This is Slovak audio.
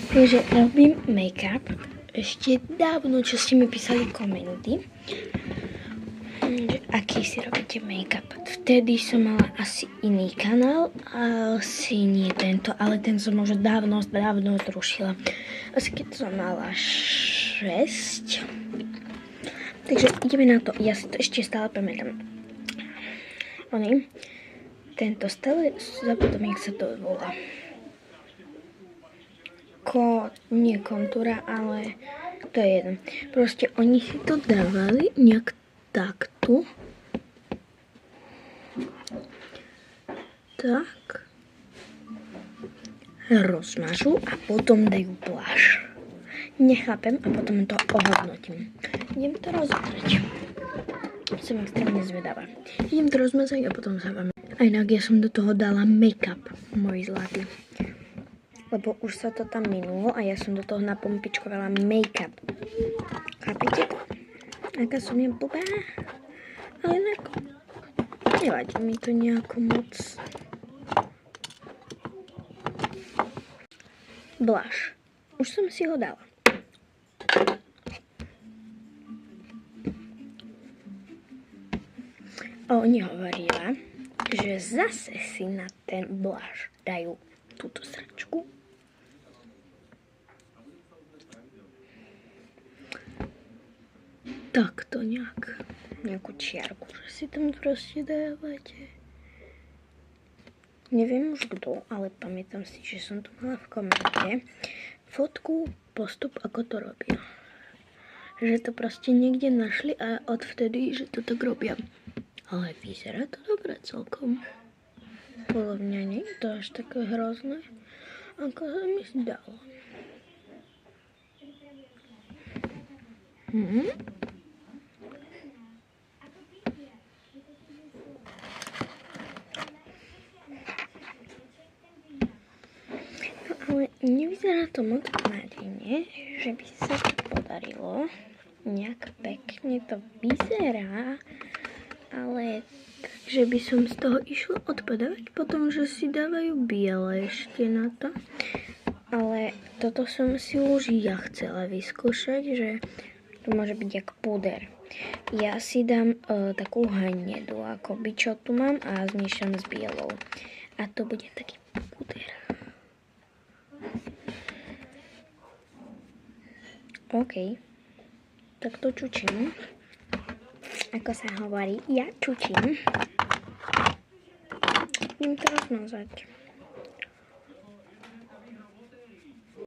Takže robím make-up. Ešte dávno, čo ste mi písali komenty, že aký si robíte make-up. Vtedy som mala asi iný kanál, asi nie tento, ale ten som už dávno zrušila. Asi keď som mala 6. Takže ideme na to. Ja si to ešte stále pamätám. Tento stále zabudom, jak sa to volá. Nie kontúra, ale to je jedno. Proste oni si to dávali nejak takto. Tak. Rozmažu a potom dajú blush. Nechápem a potom to ohodnotím. Idem to rozmazať. Som extrémne zvedavá. Idem to rozmazať a potom sa vám... A inak ja som do toho dala make-up, môj zlatý. Lebo už sa to tam minulo a ja som do toho napompičkovala make-up. Chápete? Aká som je blbá. Ale nevadí mi to nejako moc. Blush. Už som si ho dala. A oni hovorila, že zase si na ten blush dajú túto sračku. Takto nejakú čiarku, že si tam proste dávate. Neviem už kto, ale pamätám si, že som tu mala v komente fotku, postup, ako to robia. Že to proste niekde našli a odvtedy, že to tak robia. Ale vyzerá to dobre celkom. Podľa mňa nie je to až také hrozné, ako sa mi zdalo. Ale nevyzerá to moc nádejne, že by sa to podarilo. Nejak pekne to vyzerá, ale takže by som z toho išla odpadať, potom, že si dávajú biele ešte na to. Ale toto som si už ja chcela vyskúšať, že to môže byť jak puder. Ja si dám takú hnedu, ako by čo tu mám a zmiešam s bielou. A to bude taký puder. OK. Tak to čučím. Ako sa hovorí, ja čučím. Idem to rozmazať.